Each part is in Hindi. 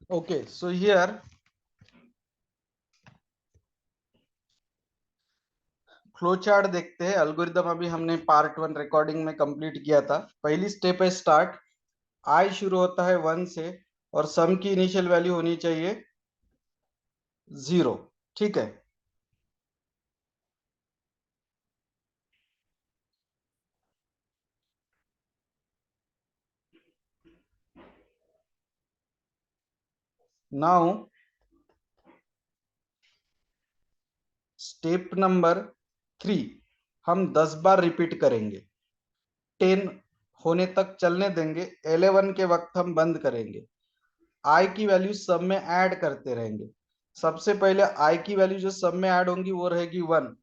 Okay, so here flow chart देखते हैं। एल्गोरिदम अभी हमने पार्ट 1 रिकॉर्डिंग में कंप्लीट किया था। पहली स्टेप है स्टार्ट। आई शुरू होता है 1 से और सम की इनिशियल वैल्यू होनी चाहिए 0। ठीक है। नाउ स्टेप नंबर 3 हम 10 बार रिपीट करेंगे। 10 होने तक चलने देंगे। 11 के वक्त हम बंद करेंगे। आई की वैल्यू सब में ऐड करते रहेंगे। सबसे पहले आई की वैल्यू जो सब में ऐड होंगी वो रहेगी 1,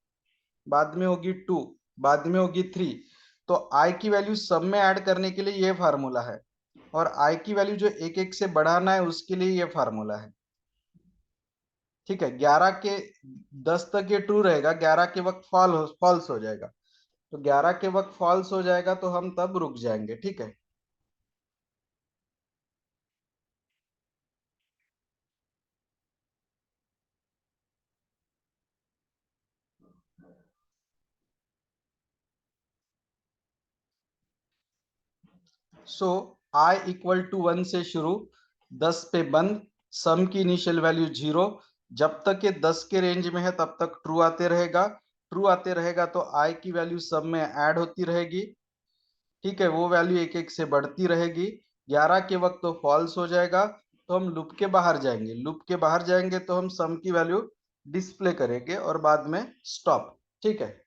बाद में होगी 2, बाद में होगी 3। तो आई की वैल्यू सब में ऐड करने के लिए ये फार्मूला है, और आई की वैल्यू जो एक एक से बढ़ाना है उसके लिए ये फार्मूला है। ठीक है। 11 के 10 तक ये ट्रू रहेगा, 11 के वक्त फॉल्स हो जाएगा। तो 11 के वक्त फॉल्स हो जाएगा तो हम तब रुक जाएंगे। ठीक है। सो आई इक्वल टू 1 से शुरू, 10 पे बंद, सम की इनिशियल वैल्यू 0। जब तक ये 10 के रेंज में है तब तक ट्रू आते रहेगा। ट्रू आते रहेगा तो आई की वैल्यू सब में ऐड होती रहेगी। ठीक है। वो वैल्यू एक एक से बढ़ती रहेगी। 11 के वक्त तो फॉल्स हो जाएगा, तो हम लूप के बाहर जाएंगे। लूप के बाहर जाएंगे तो हम सम की वैल्यू डिस्प्ले करेंगे और बाद में स्टॉप। ठीक है।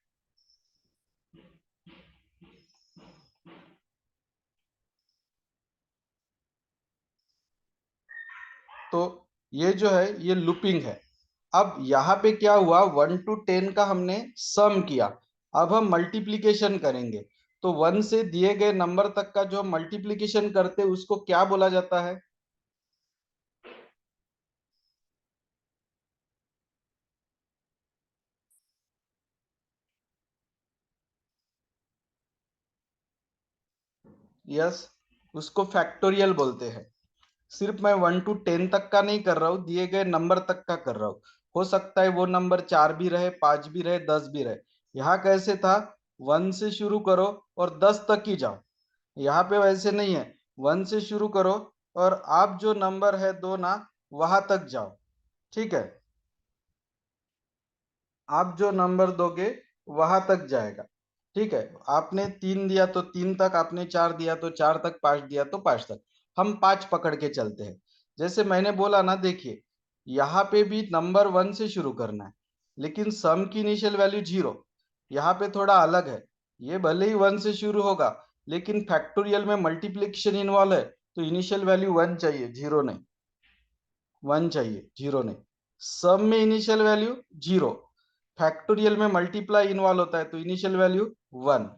तो ये जो है ये लूपिंग है। अब यहाँ पे क्या हुआ, 1 to 10 का हमने सम किया। अब हम मल्टीप्लीकेशन करेंगे। तो 1 से दिए गए नंबर तक का जो हम मल्टीप्लीकेशन करते हैं उसको क्या बोला जाता है? यस, उसको फैक्टोरियल बोलते हैं। सिर्फ मैं 1 to 10 तक का नहीं कर रहा हूँ, दिए गए नंबर तक का कर रहा हूँ। हो सकता है वो नंबर 4 भी रहे, 5 भी रहे, 10 भी रहे। यहाँ कैसे था, 1 से शुरू करो और 10 तक ही जाओ। यहाँ पे वैसे नहीं है। 1 से शुरू करो और आप जो नंबर है दो ना, वहां तक जाओ। ठीक है। आप जो नंबर दोगे वहां तक जाएगा। ठीक है। आपने 3 दिया तो 3 तक, आपने 4 दिया तो 4 तक, 5 दिया तो 5 तक। हम 5 पकड़ के चलते हैं। जैसे मैंने बोला ना, देखिए यहाँ पे भी नंबर 1 से शुरू करना है, लेकिन सम की इनिशियल वैल्यू 0। यहाँ पे थोड़ा अलग है। ये भले ही 1 से शुरू होगा, लेकिन फैक्टोरियल में मल्टीप्लिकेशन इन्वॉल्व है, तो इनिशियल वैल्यू 1 चाहिए, 0 नहीं। 1 चाहिए, 0 नहीं। सम में इनिशियल वैल्यू 0, फैक्टोरियल में मल्टीप्लाई इन्वॉल्व होता है तो इनिशियल वैल्यू 1।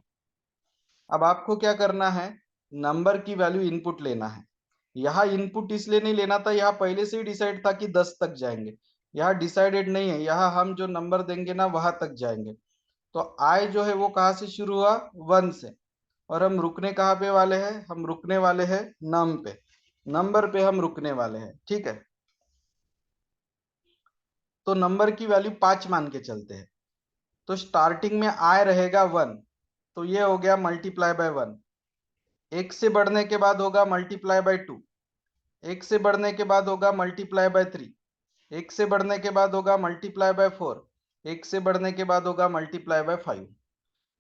अब आपको क्या करना है, नंबर की वैल्यू इनपुट लेना है। यहाँ इनपुट इसलिए नहीं लेना था, यहाँ पहले से ही डिसाइड था कि 10 तक जाएंगे। यहाँ डिसाइडेड नहीं है, यहाँ हम जो नंबर देंगे ना वहां तक जाएंगे। तो आई जो है वो कहाँ से शुरू हुआ, 1 से। और हम रुकने कहाँ पे वाले हैं, हम रुकने वाले हैं नम पे। नंबर पे हम रुकने वाले हैं। ठीक है। तो नंबर की वैल्यू 5 मान के चलते हैं। तो स्टार्टिंग में आई रहेगा 1, तो ये हो गया मल्टीप्लाई बाय 1। एक से बढ़ने के बाद होगा मल्टीप्लाई बाय 2। एक से बढ़ने के बाद होगा मल्टीप्लाई बाय 3। एक से बढ़ने के बाद होगा मल्टीप्लाई बाय 4। एक से बढ़ने के बाद होगा मल्टीप्लाई बाय 5।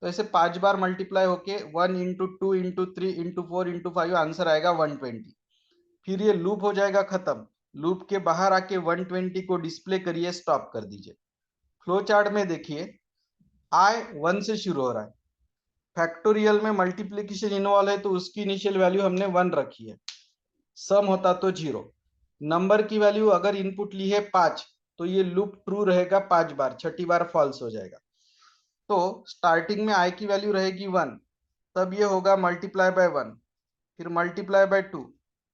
तो ऐसे 5 बार मल्टीप्लाई होके 1 into 2 into 3 into 4 into 5 answer आएगा 120। फिर ये लूप हो जाएगा खत्म। लूप के बाहर आके 120 को डिस्प्ले करिए, स्टॉप कर दीजिए। फ्लो चार्ट में देखिए, आई 1 से शुरू हो रहा है। फैक्टोरियल में मल्टीप्लीकेशन इन्वॉल्व है तो उसकी इनिशियल वैल्यू हमने 1 रखी है। सम होता तो 0। नंबर की वैल्यू अगर इनपुट ली है 5, तो ये लूप ट्रू रहेगा 5 बार, छठी बार फॉल्स हो जाएगा। तो स्टार्टिंग में आई की वैल्यू रहेगी 1, तब ये होगा मल्टीप्लाई बाय 1, फिर multiply by 2,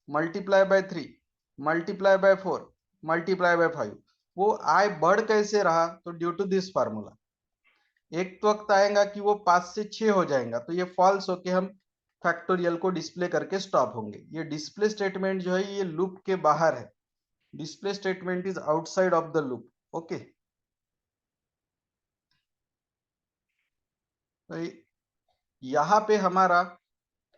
multiply by 3, multiply by 4, multiply by 5। वो आई बढ़ कैसे रहा, तो ड्यू टू दिस फार्मूला। एक तो वक्त आएगा कि वो 5 से 6 हो जाएगा, तो ये फॉल्स होके हम फैक्टोरियल को डिस्प्ले करके स्टॉप होंगे। ये डिस्प्ले स्टेटमेंट जो है ये लूप के बाहर है। Display statement is outside of the loop. Okay, तो यहाँ पे हमारा,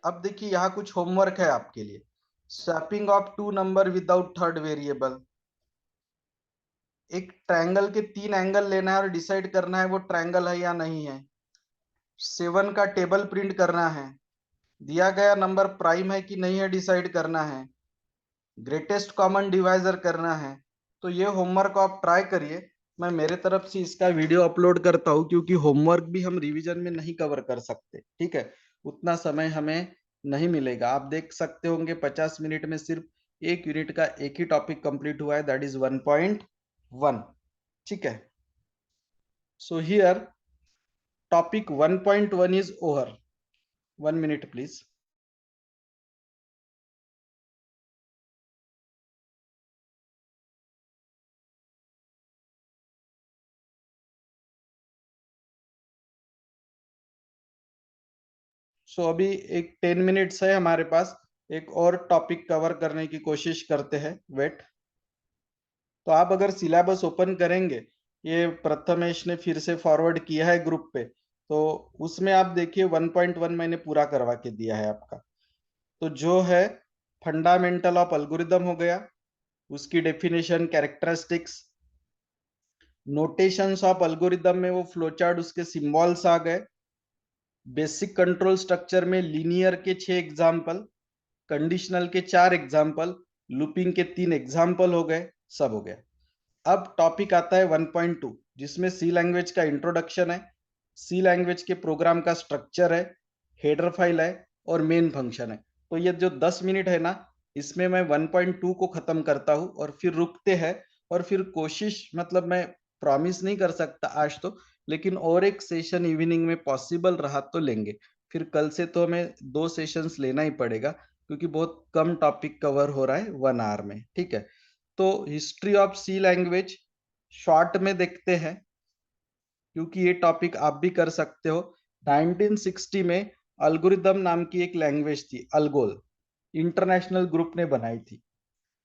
अब देखिए यहाँ कुछ होमवर्क है आपके लिए। Swapping of two number without third variable. एक ट्रायंगल के 3 एंगल लेना है और डिसाइड करना है वो ट्रायंगल है या नहीं है। 7 का टेबल प्रिंट करना है। दिया गया नंबर प्राइम है कि नहीं है डिसाइड करना है। ग्रेटेस्ट कॉमन डिवाइजर करना है। तो ये होमवर्क आप ट्राई करिए। मैं मेरे तरफ से इसका वीडियो अपलोड करता हूँ, क्योंकि होमवर्क भी हम रिवीजन में नहीं कवर कर सकते, ठीक है। उतना समय हमें नहीं मिलेगा। आप देख सकते होंगे 50 मिनट में सिर्फ एक यूनिट का एक ही टॉपिक कंप्लीट हुआ है, दैट इज 1.1, ठीक है। So here topic 1.1 is over. 1 minute please. So अभी एक 10 मिनट्स है हमारे पास। एक और टॉपिक कवर करने की कोशिश करते हैं। वेट। तो आप अगर सिलेबस ओपन करेंगे, ये प्रथमेश ने फिर से फॉरवर्ड किया है ग्रुप पे, तो उसमें आप देखिए 1.1 मैंने पूरा करवा के दिया है आपका। तो जो है फंडामेंटल ऑफ एल्गोरिदम हो गया, उसकी definition, characteristics, notations of algorithm में वो फ्लोचार्ट, उसके सिंबल्स आ गए। बेसिक कंट्रोल स्ट्रक्चर में लीनियर के 6 एग्जाम्पल, कंडीशनल के 4 एग्जाम्पल, लूपिंग के 3 एग्जाम्पल हो गए, सब हो गया। अब टॉपिक आता है 1.2, जिसमें सी लैंग्वेज का इंट्रोडक्शन है, सी लैंग्वेज के प्रोग्राम का स्ट्रक्चर है, हेडर फाइल है और मेन फंक्शन है। तो ये जो 10 मिनट है ना, इसमें मैं 1.2 को खत्म करता हूँ और फिर रुकते हैं। और फिर कोशिश, मतलब मैं प्रॉमिस नहीं कर सकता आज तो, लेकिन और एक सेशन इवनिंग में पॉसिबल रहा तो लेंगे। फिर कल से तो हमें 2 सेशंस लेना ही पड़ेगा, क्योंकि बहुत कम टॉपिक कवर हो रहा है 1 आवर में, ठीक है। तो history of C language short में देखते हैं, क्योंकि ये टॉपिक आप भी कर सकते हो। 1960 में अल्गोरिदम नाम की एक लैंग्वेज थी, अल्गोल, इंटरनेशनल ग्रुप ने बनाई थी।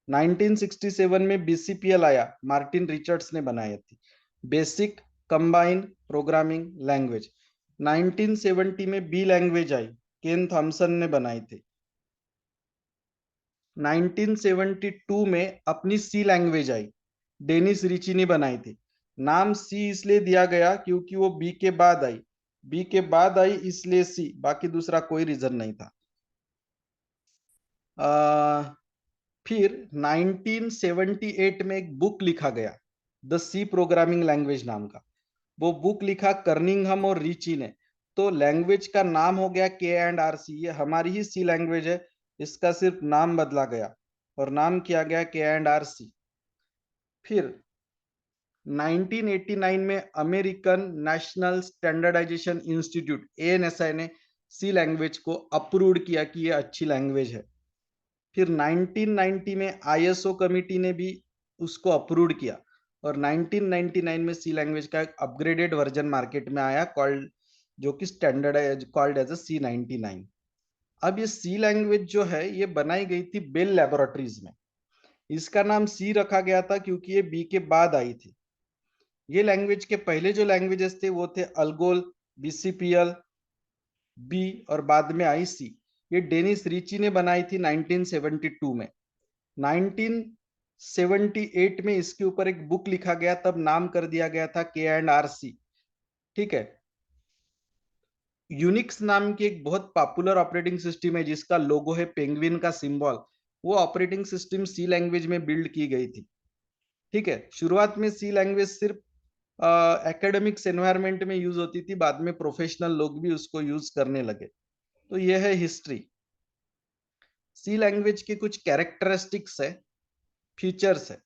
1967 में बीसीपीएल आया, मार्टिन रिचर्ड्स ने बनाई थी, बेसिक कंबाइन प्रोग्रामिंग लैंग्वेज। 1970 में बी लैंग्वेज आई, केन थॉमसन ने बनाई थी। 1972 में अपनी सी लैंग्वेज आई, डेनिस रिची ने बनाई थी। नाम सी इसलिए दिया गया क्योंकि वो बी के बाद आई, बी के बाद आई इसलिए सी, बाकी दूसरा कोई रीजन नहीं था। फिर 1978 में एक बुक लिखा गया, द सी प्रोग्रामिंग लैंग्वेज नाम का। वो बुक लिखा कर्निंगहम और रिची ने। तो लैंग्वेज का नाम हो गया K&RC, ये हमारी ही सी लैंग्वेज है, इसका सिर्फ नाम बदला गया और नाम किया गया K&RC। फिर 1989 में American National Standardization Institute ANSI ने सी लैंग्वेज को अप्रूव किया कि ये अच्छी लैंग्वेज है। फिर 1990 में ISO कमिटी ने भी उसको अप्रूव किया और 1999 में सी लैंग्वेज का एक अपग्रेडेड वर्जन मार्केट में आया, कॉल्ड, जो कि स्टैंडर्ड कॉल्ड एज C99। अब ये सी लैंग्वेज जो है ये बनाई गई थी बेल लैबोरेटरीज में। इसका नाम सी रखा गया था क्योंकि ये बी के बाद आई थी। ये लैंग्वेज के पहले जो लैंग्वेजेस थे वो थे अल्गोल, बीसीपीएल, बी और बाद में आई सी। ये डेनिस रिची ने बनाई थी 1972 में। 1978 में इसके ऊपर एक बुक लिखा गया, तब नाम कर दिया गया था K&RC, ठीक है। यूनिक्स नाम की एक बहुत पॉपुलर ऑपरेटिंग सिस्टम है जिसका लोगो है पेंगुइन का सिंबल, वो ऑपरेटिंग सिस्टम सी लैंग्वेज में बिल्ड की गई थी, ठीक है। शुरुआत में सी लैंग्वेज सिर्फ एकेडमिक्स एनवायरनमेंट में यूज होती थी, बाद में प्रोफेशनल लोग भी उसको यूज करने लगे। तो यह है हिस्ट्री। सी लैंग्वेज के कुछ कैरेक्टरिस्टिक्स है, फीचर्स है।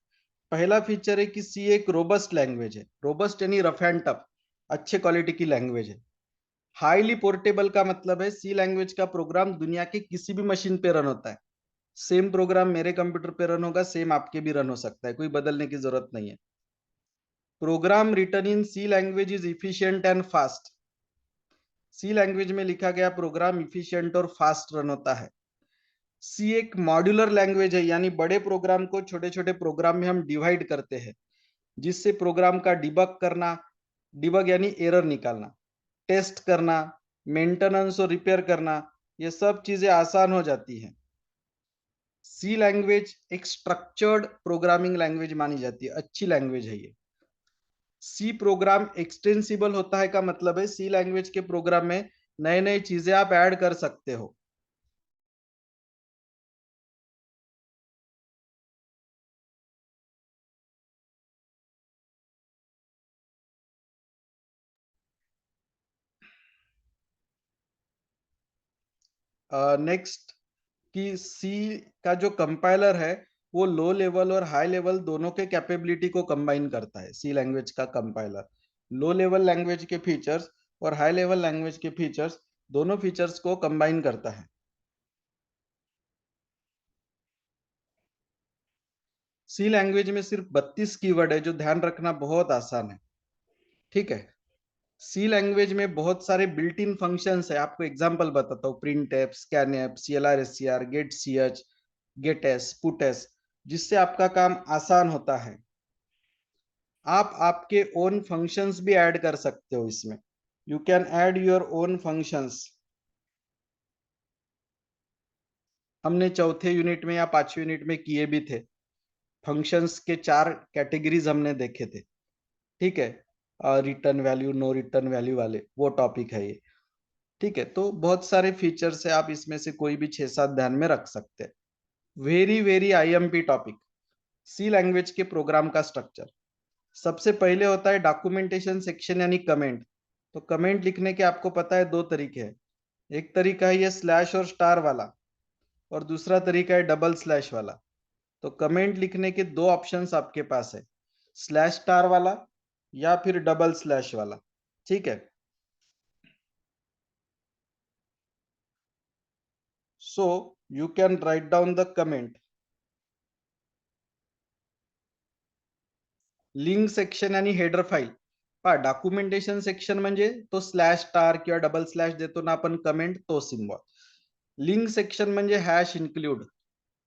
पहला फीचर है कि सी एक रोबस्ट लैंग्वेज है। रोबस्ट यानी रफ एंड टफ, अच्छे क्वालिटी की लैंग्वेज है। हाईली पोर्टेबल का मतलब है सी लैंग्वेज का प्रोग्राम दुनिया के किसी भी मशीन पे रन होता है। सेम प्रोग्राम मेरे कंप्यूटर पे रन होगा, सेम आपके भी रन हो सकता है, कोई बदलने की जरूरत नहीं है। Program written in C language is efficient and fast. C language में लिखा गया प्रोग्राम इफिशियंट और फास्ट रन होता है। सी एक मॉड्यूलर लैंग्वेज है, यानी बड़े प्रोग्राम को छोटे छोटे प्रोग्राम में हम डिवाइड करते हैं, जिससे प्रोग्राम का डिबग करना, डिबग यानी एरर निकालना, टेस्ट करना, मेंटेनेंस और रिपेयर करना, ये सब चीजें आसान हो जाती हैं। सी लैंग्वेज एक स्ट्रक्चर्ड प्रोग्रामिंग लैंग्वेज मानी जाती है, अच्छी लैंग्वेज है ये। सी प्रोग्राम एक्सटेंसिबल होता है का मतलब है सी लैंग्वेज के प्रोग्राम में नए नए चीजें आप ऐड कर सकते हो। नेक्स्ट कि सी का जो कंपाइलर है वो लो लेवल और हाई लेवल दोनों के कैपेबिलिटी को कंबाइन करता है। सी लैंग्वेज का कंपाइलर लो लेवल लैंग्वेज के फीचर्स और हाई लेवल लैंग्वेज के फीचर्स, दोनों फीचर्स को कंबाइन करता है। सी लैंग्वेज में सिर्फ 32 कीवर्ड है, जो ध्यान रखना बहुत आसान है। ठीक है। सी लैंग्वेज में बहुत सारे बिल्ट इन फंक्शंस है, आपको एग्जांपल बताता हूँ, print f, scan f, CLR, SCR, get CH, get S, put S, जिससे आपका काम आसान होता है। आप आपके ओन फंक्शंस भी ऐड कर सकते हो इसमें। You can add your own functions. हमने चौथे यूनिट में या पांचवें यूनिट में किए भी थे। फंक्शंस के 4 कैटेगरीज हमने देखे थे। ठीक है। Return value, no return value वाले, वो टॉपिक है ये। ठीक है, तो बहुत सारे फीचर्स है, आप इसमें से कोई भी 6-7 ध्यान में रख सकते हैं। वेरी वेरी आईएमपी टॉपिक, सी लैंग्वेज के प्रोग्राम का स्ट्रक्चर। सबसे पहले होता है डॉक्यूमेंटेशन सेक्शन यानी कमेंट। तो कमेंट लिखने के आपको पता है 2 तरीके हैं। एक तरीका है ये स्लैश और स्टार वाला, और दूसरा तरीका है डबल स्लैश वाला। तो कमेंट लिखने के 2 ऑप्शंस आपके पास है, स्लैश स्टार वाला या फिर डबल स्लैश वाला। ठीक है। So you can write down the comment. Link section आणि हेडर फाईल पहा, डॉक्युमेंटेशन सेक्शन म्हणजे तो स्लॅश स्टार किंवा डबल स्लॅश देतो ना आपण कमेंट, तो सिम्बॉल। लिंक सेक्शन म्हणजे hash include,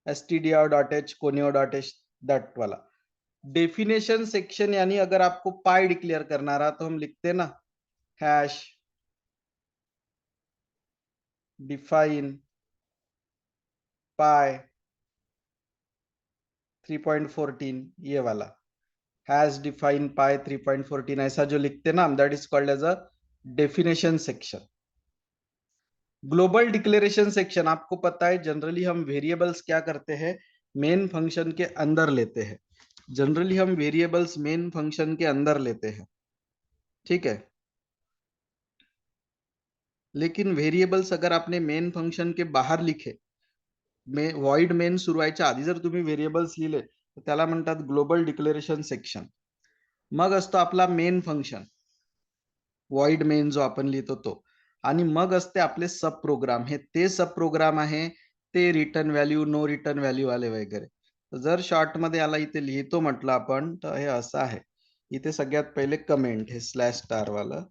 stdio.h, conio.h, that वाला। डेफिनेशन सेक्शन यानी अगर आपको पाई डिक्लेयर करना रहा तो हम लिखते हैं ना, हैश डिफाइन पाई 3.14, ये वाला हैज डिफाइन पाई 3.14, ऐसा जो लिखते हैं ना, that is called as a definition section. Global declaration section, आपको पता है जनरली हम वेरिएबल्स क्या करते हैं, मेन फंक्शन के अंदर लेते हैं। जनरली हम वेरिएबल्स मेन फंक्शन के अंदर लेते हैं। ठीक है। लेकिन वेरिएबल्स अगर आपने मेन फंक्शन के बाहर लिखे, वॉइड मेन सुरू व्हायच्या आधी जर तुम्ही व्हेरिएबल्स लिहिले, तर त्याला म्हणतात ग्लोबल डिक्लेरेशन सेक्शन। मग असतो आपला मेन फंक्शन, वॉइड मेन जो आपण लिहितो तो, आणि मग असते आपले सब प्रोग्राम, हे ते सब प्रोग्राम आहे, ते return value, no return value वाले वगैरे। जर शॉर्ट मध्ये याला इथे लिहितो म्हटलं आपण, तर हे असं आहे। इथे सगळ्यात पहिले कमेंट, हे स्लॅश स्टार वालं,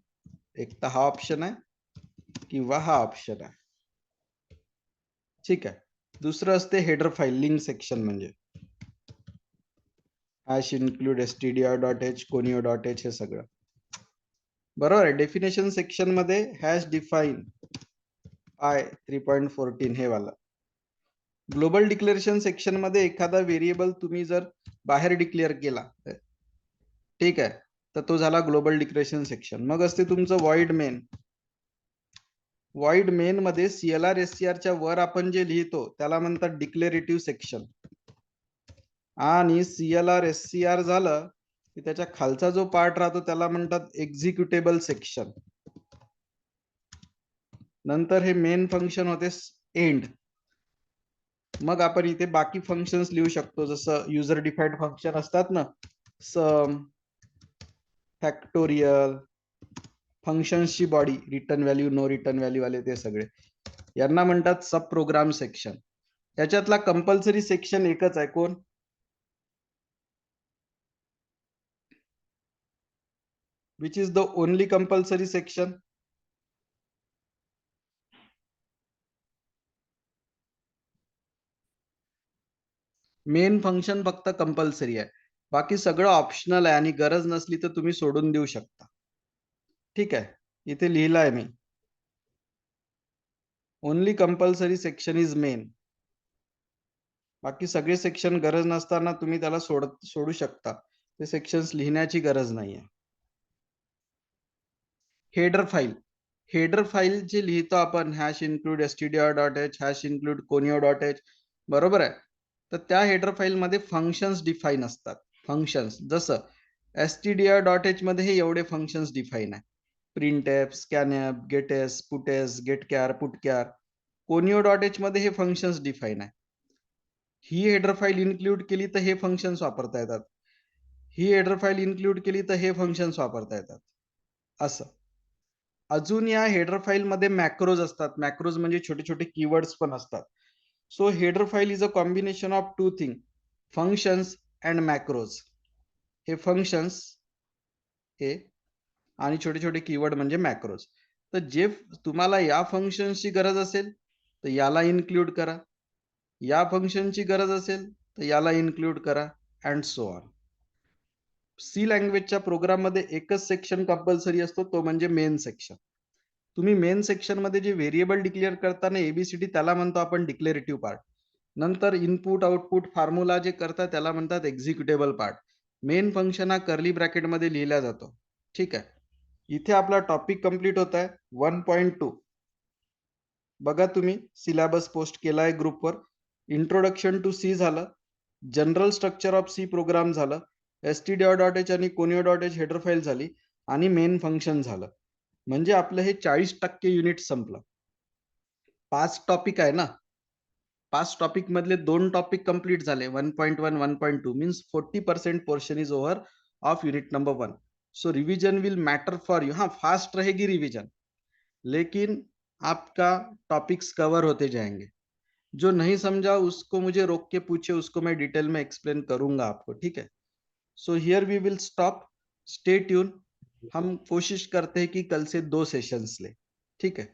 एक तर हा ऑप्शन आहे किंवा हा ऑप्शन आहे। ठीक आहे। दुसरं असते हेडर फाईल, लिंक सेक्शन म्हणजे हॅश इन्क्लूड stdio.h, conio.h, हे सगळं बरोबर आहे। डेफिनेशन सेक्शन मध्ये हॅश डिफाइन आय 3.14 हे वाला। ग्लोबल डिक्लेरेशन सेक्शन मध्ये एखादा व्हेरिएबल तुम्ही जर बाहेर डिक्लेअर केला, ठीक आहे, तर तो झाला ग्लोबल डिक्लेरेशन सेक्शन। मग असते तुमचं वॉइड मेन। वॉइड मेन मध्ये सीएलआर एससीआर च्या वर आपण जे लिहितो त्याला म्हणतात डिक्लेरेटिव्ह सेक्शन, आणि सीएलआर एससीआर झालं की त्याच्या खालचा जो पार्ट राहतो त्याला म्हणतात एक्झिक्युटेबल सेक्शन। नंतर हे मेन फंक्शन होते एंड। मग आपण इथे बाकी फंक्शन्स लिहू शकतो, जसं युजर डिफाईन्ड फंक्शन असतात ना, सम, फॅक्टोरियल, फंक्शन्सची body, return value, no return value वाले ते सगळे, यांना म्हणतात सब प्रोग्राम सेक्शन। याच्यातला कंपल्सरी सेक्शन एकच आहे, कोण? Which is the only compulsory section? Main function फक्त कंपल्सरी आहे, बाकी सगळं ऑप्शनल आहे आणि गरज नसली तर तुम्ही सोडून देऊ शकता. ठीक आहे, इथे लिहिलं आहे मी. Only compulsory section is main. बाकी सगळे सेक्शन गरज नसताना तुम्ही त्याला सोडू शकता. ते सेक्शन्स लिहिण्याची गरज नाहीये. Header file. हेडर फाईल जे लिहितो आपण hash include stdio.h hash include conio.h, बरोबर आहे. तर त्या हेडर फाईल मध्ये फंक्शन्स डिफाईन असतात. फंक्शन्स जसं stdio.h मध्ये हे एवढे फंक्शन्स डिफाईन आहे. printf, scanf, getS, putS, getchar, putchar. conio.h मध्ये हे फंक्शन्स डिफाईन आहे. ही हेडर फाईल इन्क्लूड केली तर हे फंक्शन्स वापरता येतात. ही हेडर फाईल इन्क्लूड केली तर हे फंक्शन्स वापरता येतात. असं. अजून या हेडर फाईल मध्ये मॅक्रोज असतात. मॅक्रोज म्हणजे छोटे छोटे कीवर्ड्स पण असतात. So header file is a combination of two thing, functions and macros. हे फंक्शन्स हे आणि छोटे छोटे कीवर्ड म्हणजे मॅक्रोज. तर जे तुम्हाला या फंक्शन्सची गरज असेल तर याला इन्क्लूड करा, या फंक्शनची गरज असेल तर याला इन्क्लूड करा, अँड सो ऑन. सी लँग्वेजच्या प्रोग्राममध्ये एकच सेक्शन कंपल्सरी असतो, तो म्हणजे मेन सेक्शन. तुम्ही मेन सेक्शन मध्ये जे व्हेरिएबल डिक्लेअर करताना एबीसीडी त्याला म्हणतो आपण डिक्लेरेटिव्ह पार्ट. नंतर इनपुट आउटपुट फॉर्म्युला जे करतात त्याला म्हणतात एक्झिक्युटेबल पार्ट. मेन फंक्शन हा कर्ली ब्रॅकेट मध्ये लिहिला जातो. ठीक आहे, इथे आपला टॉपिक कंप्लीट होत आहे 1.2. बघा तुम्ही सिलेबस पोस्ट केलाय ग्रुपवर. इंट्रोडक्शन टू सी झालं, general structure of C program झालं, stdio.h आणि conio.h हेडर फाईल झाली आणि मेन फंक्शन झालं. म्हणजे आपलं हे 40% युनिट संपलं. 5 टॉपिक आहे ना, 5 टॉपिक मधले 2 टॉपिक कंप्लीट झाले. 1.1 1.2 means 40% portion is over of unit number 1. So revision will matter for you. हाँ, फास्ट रहेगी रिवीजन, लेकिन आपका टॉपिक्स कवर होते जाएंगे. जो नहीं समझा उसको मुझे रोक के पूछे, उसको मैं डिटेल में एक्सप्लेन करूंगा आपको. ठीक है, so here we will stop. Stay tune. हम कोशिश करते हैं कि कल से 2 सेशंस ले. ठीक है.